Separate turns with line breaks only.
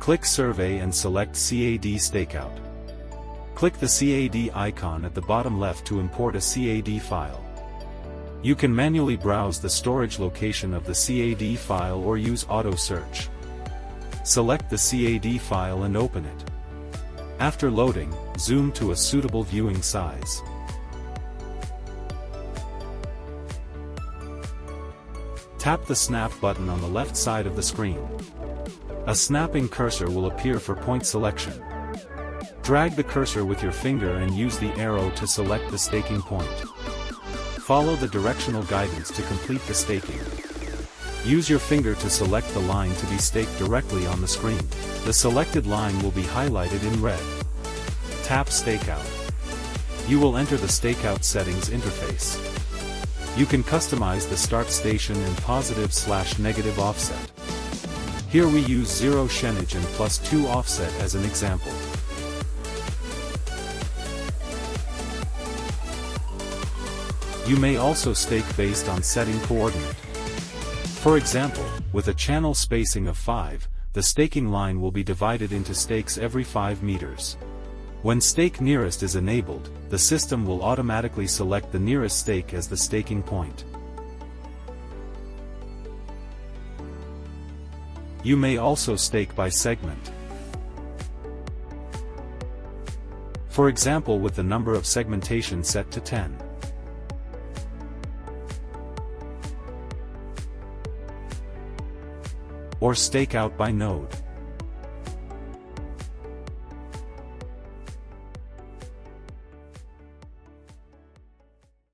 Click Survey and select CAD Stakeout. Click the CAD icon at the bottom left to import a CAD file. You can manually browse the storage location of the CAD file or use auto search. Select the CAD file and open it. After loading, zoom to a suitable viewing size. Tap the Snap button on the left side of the screen. A snapping cursor will appear for point selection. Drag the cursor with your finger and use the arrow to select the staking point. Follow the directional guidance to complete the staking. Use your finger to select the line to be staked directly on the screen. The selected line will be highlighted in red. Tap Stakeout. You will enter the Stakeout settings interface. You can customize the start station and positive/negative offset. Here we use 0 shenage and +2 offset as an example. You may also stake based on setting coordinate. For example, with a channel spacing of 5, the staking line will be divided into stakes every 5 meters. When Stake Nearest is enabled, the system will automatically select the nearest stake as the staking point. You may also stake by segment. For example, with the number of segmentation set to 10. Or stake out by node.